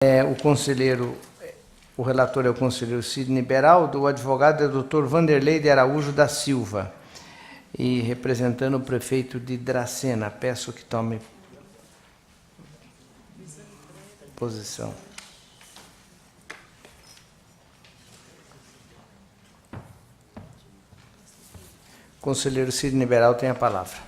O relator é o conselheiro Sidney Beraldo, o advogado é o Dr. Vanderlei de Araújo da Silva. E representando o prefeito de Dracena, peço que tome posição. O conselheiro Sidney Beraldo tem a palavra.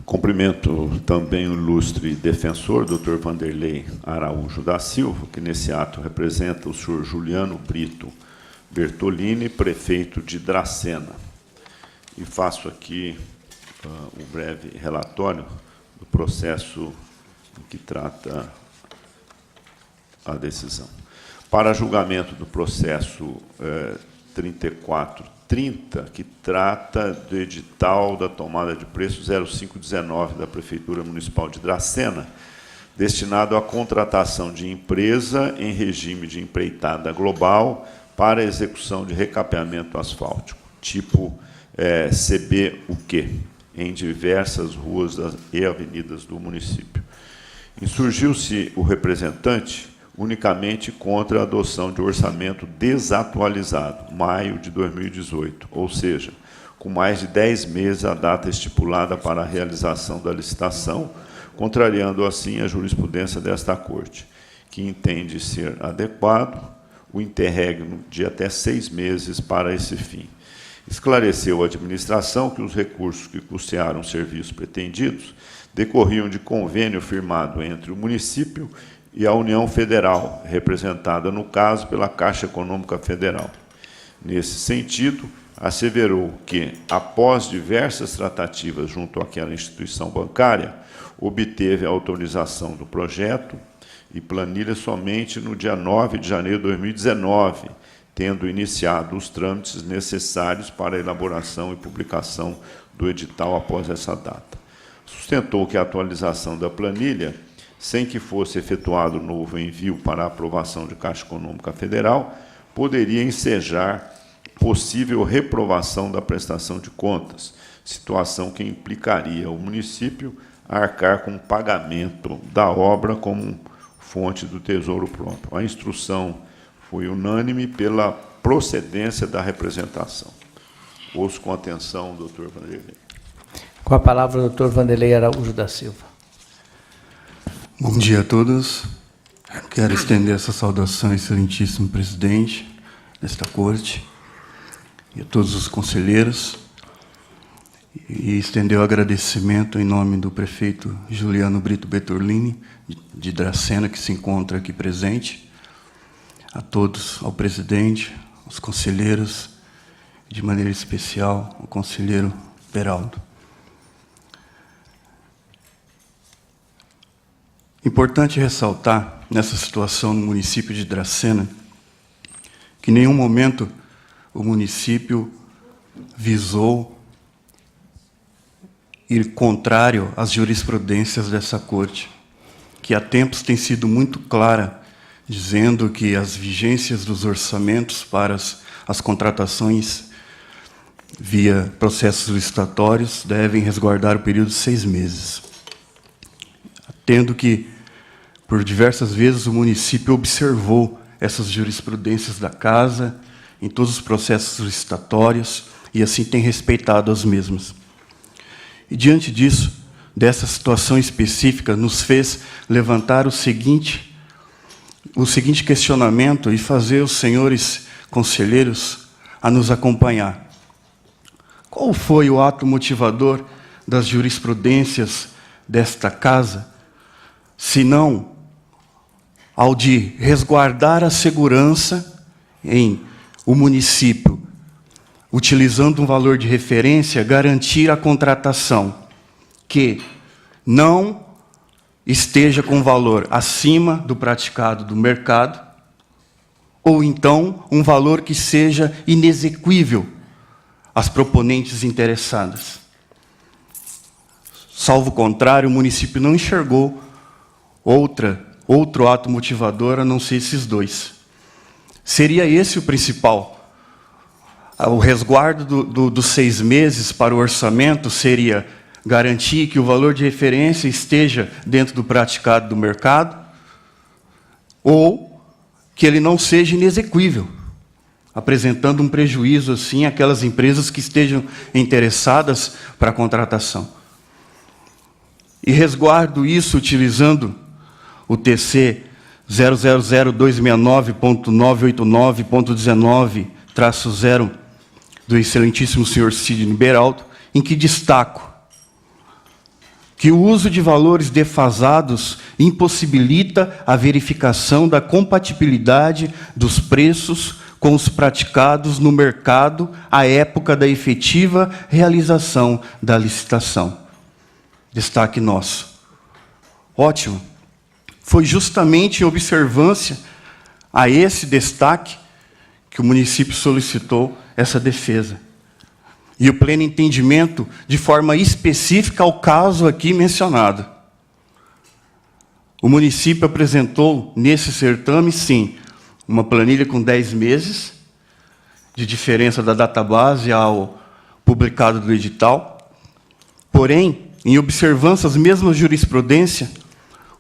Cumprimento também o ilustre defensor, Dr. Vanderlei Araújo da Silva, que nesse ato representa o senhor Juliano Brito Bertolini, prefeito de Dracena. E faço aqui um breve relatório do processo que trata a decisão. Para julgamento do processo 3430, que trata do edital da tomada de preço 0519 da Prefeitura Municipal de Dracena, destinado à contratação de empresa em regime de empreitada global para execução de recapeamento asfáltico, tipo CBUQ, em diversas ruas e avenidas do município. Insurgiu-se o representante unicamente contra a adoção de orçamento desatualizado, maio de 2018, ou seja, com mais de 10 meses a data estipulada para a realização da licitação, contrariando assim a jurisprudência desta Corte, que entende ser adequado o interregno de até 6 meses para esse fim. Esclareceu a administração que os recursos que custearam os serviços pretendidos decorriam de convênio firmado entre o município e a União Federal, representada, no caso, pela Caixa Econômica Federal. Nesse sentido, asseverou que, após diversas tratativas junto àquela instituição bancária, obteve a autorização do projeto e planilha somente no dia 9 de janeiro de 2019, tendo iniciado os trâmites necessários para a elaboração e publicação do edital após essa data. Sustentou que a atualização da planilha, sem que fosse efetuado novo envio para a aprovação de Caixa Econômica Federal, poderia ensejar possível reprovação da prestação de contas, situação que implicaria o município a arcar com o pagamento da obra como fonte do Tesouro Próprio. A instrução foi unânime pela procedência da representação. Ouço com atenção o doutor Vanderlei. Com a palavra, o doutor Vanderlei Araújo da Silva. Bom dia a todos. Quero estender essa saudação ao excelentíssimo presidente desta corte e a todos os conselheiros, e estender o agradecimento em nome do prefeito Juliano Brito Bertolini, de Dracena, que se encontra aqui presente, a todos, ao presidente, aos conselheiros, de maneira especial ao conselheiro Beraldo. Importante ressaltar, nessa situação no município de Dracena, que em nenhum momento o município visou ir contrário às jurisprudências dessa Corte, que há tempos tem sido muito clara, dizendo que as vigências dos orçamentos para as contratações via processos licitatórios devem resguardar o período de 6 meses. Tendo que, por diversas vezes, o município observou essas jurisprudências da Casa em todos os processos licitatórios e assim tem respeitado as mesmas. E, diante disso, dessa situação específica, nos fez levantar o seguinte questionamento e fazer os senhores conselheiros a nos acompanhar. Qual foi o ato motivador das jurisprudências desta Casa, senão ao de resguardar a segurança em o município, utilizando um valor de referência, garantir a contratação que não esteja com valor acima do praticado do mercado, ou então um valor que seja inexequível às proponentes interessadas. Salvo o contrário, o município não enxergou outro ato motivador a não ser esses dois. Seria esse o principal. O resguardo dos 6 meses para o orçamento seria garantir que o valor de referência esteja dentro do praticado do mercado, ou que ele não seja inexequível, apresentando um prejuízo assim àquelas empresas que estejam interessadas para a contratação. E resguardo isso utilizando o TC 000269.989.19-0 do excelentíssimo senhor Sidney Beraldo, em que destaco que o uso de valores defasados impossibilita a verificação da compatibilidade dos preços com os praticados no mercado à época da efetiva realização da licitação. Destaque nosso. Ótimo. Foi justamente em observância a esse destaque que o município solicitou essa defesa. E o pleno entendimento de forma específica ao caso aqui mencionado. O município apresentou nesse certame, sim, uma planilha com 10 meses de diferença da database ao publicado do edital. Porém, em observância às mesmas jurisprudências,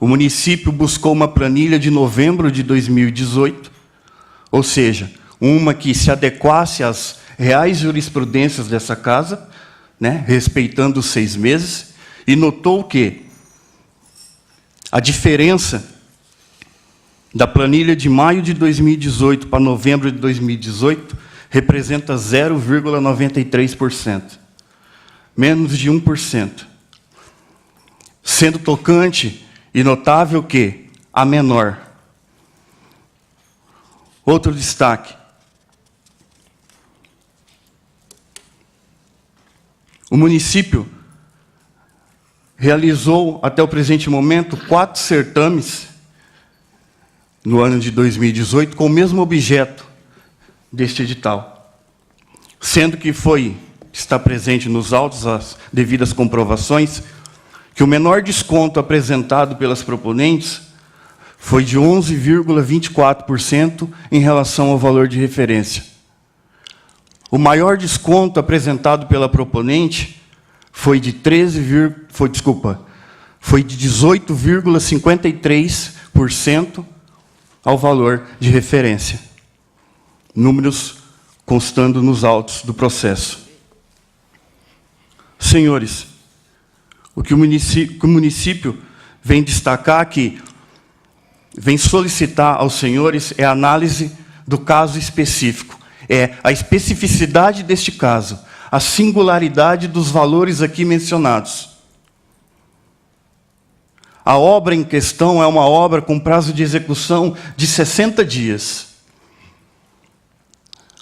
o município buscou uma planilha de novembro de 2018, ou seja, uma que se adequasse às reais jurisprudências dessa casa, né, respeitando os 6 meses, e notou que a diferença da planilha de maio de 2018 para novembro de 2018 representa 0,93%, menos de 1%, sendo tocante e notável que a menor. Outro destaque. O município realizou, até o presente momento, 4 certames no ano de 2018, com o mesmo objeto deste edital, sendo que está presente nos autos as devidas comprovações, que o menor desconto apresentado pelas proponentes foi de 11,24% em relação ao valor de referência. O maior desconto apresentado pela proponente foi de 18,53% ao valor de referência. Números constando nos autos do processo. Senhores, o que o município vem destacar aqui, vem solicitar aos senhores é a análise do caso específico. É a especificidade deste caso, a singularidade dos valores aqui mencionados. A obra em questão é uma obra com prazo de execução de 60 dias.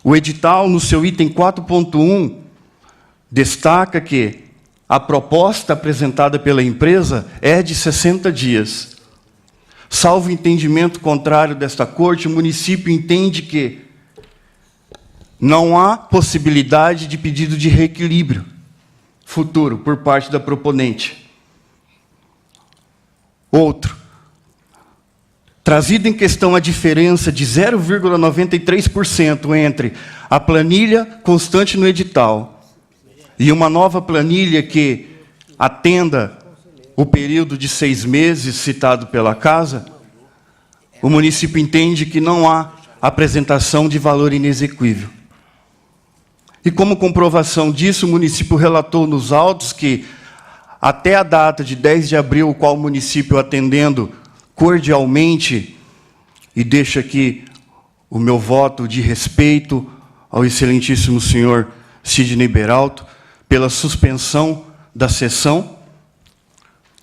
O edital, no seu item 4.1, destaca que a proposta apresentada pela empresa é de 60 dias. Salvo entendimento contrário desta corte, o município entende que não há possibilidade de pedido de reequilíbrio futuro por parte da proponente. Outro. Trazida em questão a diferença de 0,93% entre a planilha constante no edital e uma nova planilha que atenda o período de 6 meses citado pela casa, o município entende que não há apresentação de valor inexequível. E como comprovação disso, o município relatou nos autos que, até a data de 10 de abril, o qual o município, atendendo cordialmente, e deixo aqui o meu voto de respeito ao excelentíssimo senhor Sidney Beraldo, pela suspensão da sessão,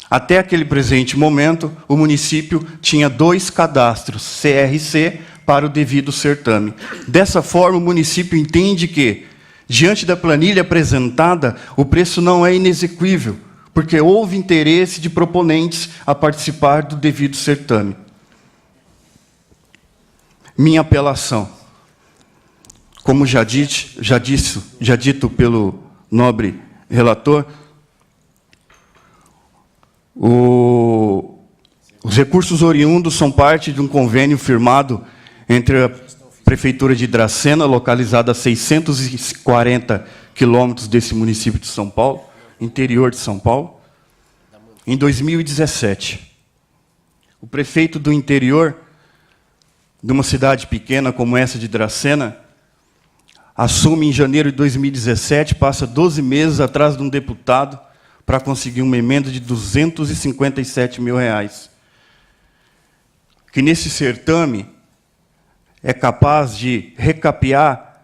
até aquele presente momento, o município tinha 2 cadastros, CRC, para o devido certame. Dessa forma, o município entende que, diante da planilha apresentada, o preço não é inexequível, porque houve interesse de proponentes a participar do devido certame. Minha apelação, como já dito pelo nobre relator, os recursos oriundos são parte de um convênio firmado entre a Prefeitura de Dracena, localizada a 640 quilômetros desse município de São Paulo, interior de São Paulo, em 2017. O prefeito do interior, de uma cidade pequena como essa de Dracena, assume em janeiro de 2017, passa 12 meses atrás de um deputado para conseguir uma emenda de R$257 mil, que nesse certame é capaz de recapear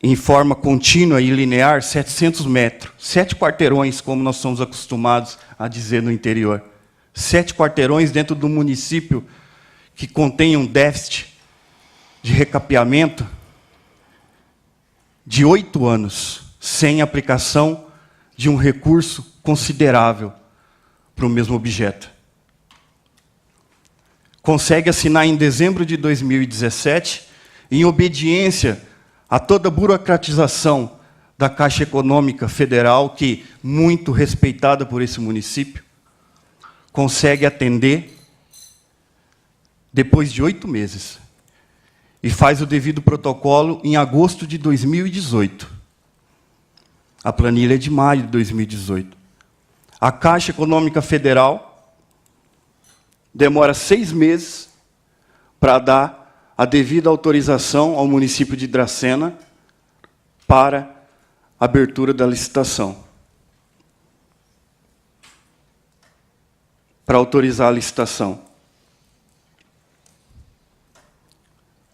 em forma contínua e linear 700 metros, 7 quarteirões, como nós somos acostumados a dizer no interior. 7 quarteirões dentro do município que contém um déficit de recapeamento de 8 anos, sem aplicação de um recurso considerável para o mesmo objeto. Consegue assinar em dezembro de 2017, em obediência a toda a burocratização da Caixa Econômica Federal, que, muito respeitada por esse município, consegue atender depois de 8 meses. E faz o devido protocolo em agosto de 2018. A planilha é de maio de 2018. A Caixa Econômica Federal demora 6 meses para dar a devida autorização ao município de Dracena para a abertura da licitação. Para autorizar a licitação.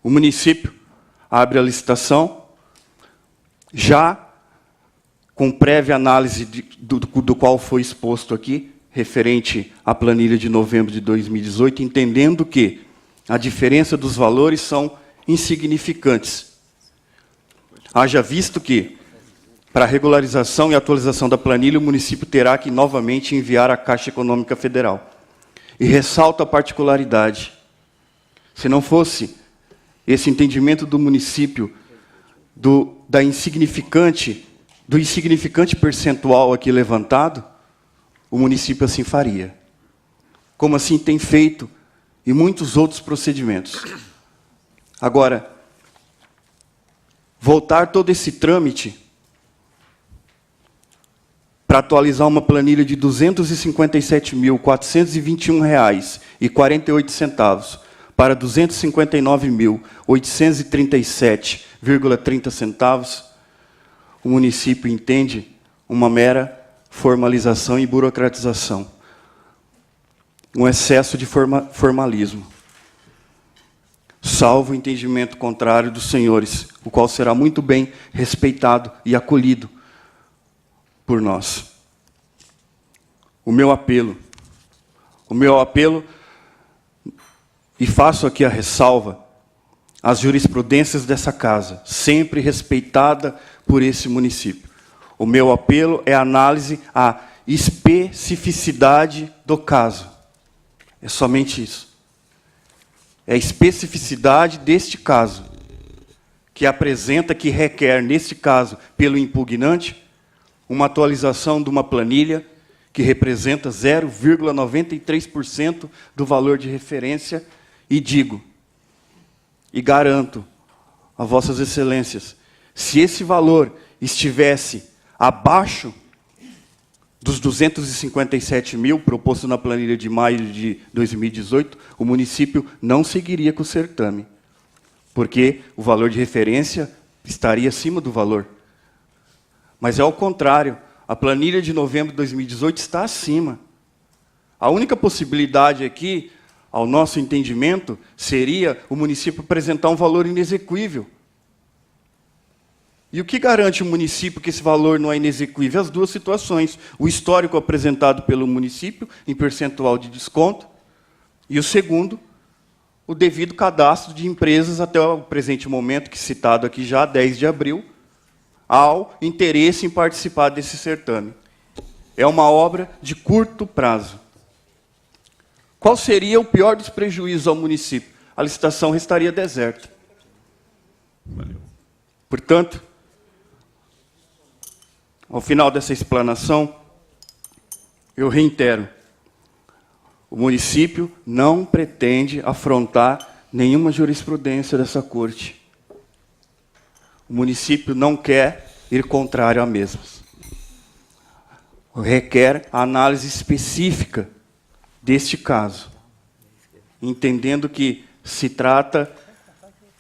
O município abre a licitação, já com prévia análise do qual foi exposto aqui, referente à planilha de novembro de 2018, entendendo que a diferença dos valores são insignificantes. Haja visto que, para a regularização e atualização da planilha, o município terá que novamente enviar à Caixa Econômica Federal. E ressalta a particularidade. Se não fosse esse entendimento do município do insignificante percentual aqui levantado, o município assim faria. Como assim tem feito em muitos outros procedimentos. Agora, voltar todo esse trâmite para atualizar uma planilha de R$ 257.421,48 para R$ 259.837,30, o município entende uma mera formalização e burocratização. Um excesso de formalismo. Salvo o entendimento contrário dos senhores, o qual será muito bem respeitado e acolhido por nós. O meu apelo, e faço aqui a ressalva, às jurisprudências dessa casa, sempre respeitada por esse município. O meu apelo é a análise à especificidade do caso. É somente isso. É a especificidade deste caso, que apresenta, que requer, neste caso, pelo impugnante, uma atualização de uma planilha que representa 0,93% do valor de referência, e digo, e garanto a vossas excelências, se esse valor estivesse abaixo dos 257 mil proposto na planilha de maio de 2018, o município não seguiria com o certame, porque o valor de referência estaria acima do valor. Mas é ao contrário, a planilha de novembro de 2018 está acima. A única possibilidade aqui, ao nosso entendimento, seria o município apresentar um valor inexequível. E o que garante o município que esse valor não é inexequível? As duas situações. O histórico apresentado pelo município, em percentual de desconto, e o segundo, o devido cadastro de empresas até o presente momento, que citado aqui já, 10 de abril, ao interesse em participar desse certame. É uma obra de curto prazo. Qual seria o pior dos prejuízos ao município? A licitação restaria deserta. Valeu. Portanto, ao final dessa explanação, eu reitero, o município não pretende afrontar nenhuma jurisprudência dessa corte. O município não quer ir contrário a mesmas. requer a análise específica deste caso, entendendo que se trata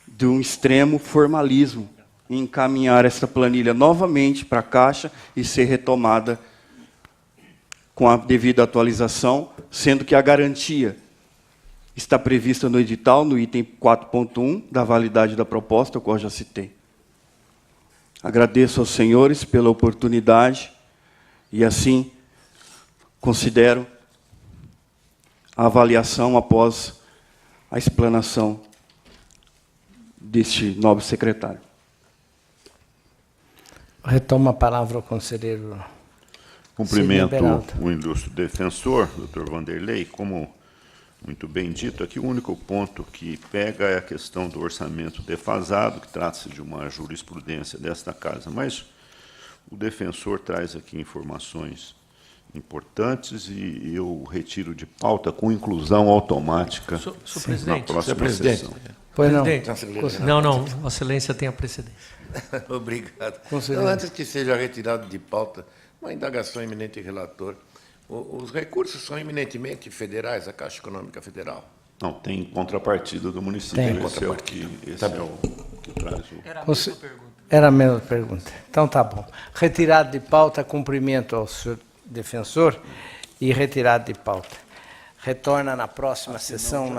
de um extremo formalismo em encaminhar esta planilha novamente para a Caixa e ser retomada com a devida atualização, sendo que a garantia está prevista no edital, no item 4.1 da validade da proposta, o qual já citei. Agradeço aos senhores pela oportunidade e, assim, considero a avaliação após a explanação deste nobre secretário. Retoma a palavra o conselheiro. Cumprimento Sidney Beraldo. o ilustre defensor, doutor Vanderlei. Como muito bem dito, aqui o único ponto que pega é a questão do orçamento defasado, que trata-se de uma jurisprudência desta casa, mas o defensor traz aqui informações importantes e eu retiro de pauta com inclusão automática Senhor na presidente. próxima sessão. Pois não. Presidente. Não, Vossa Excelência tem a precedência. Obrigado. Conselheiro. Então, antes que seja retirado de pauta, uma indagação eminente relator. Os recursos são eminentemente federais, a Caixa Econômica Federal. Não, tem contrapartida do município. Tem. Esse é o que traz o... Era a mesma pergunta. Então tá bom. Retirado de pauta, cumprimento ao senhor defensor e retirado de pauta. Retorna na próxima sessão.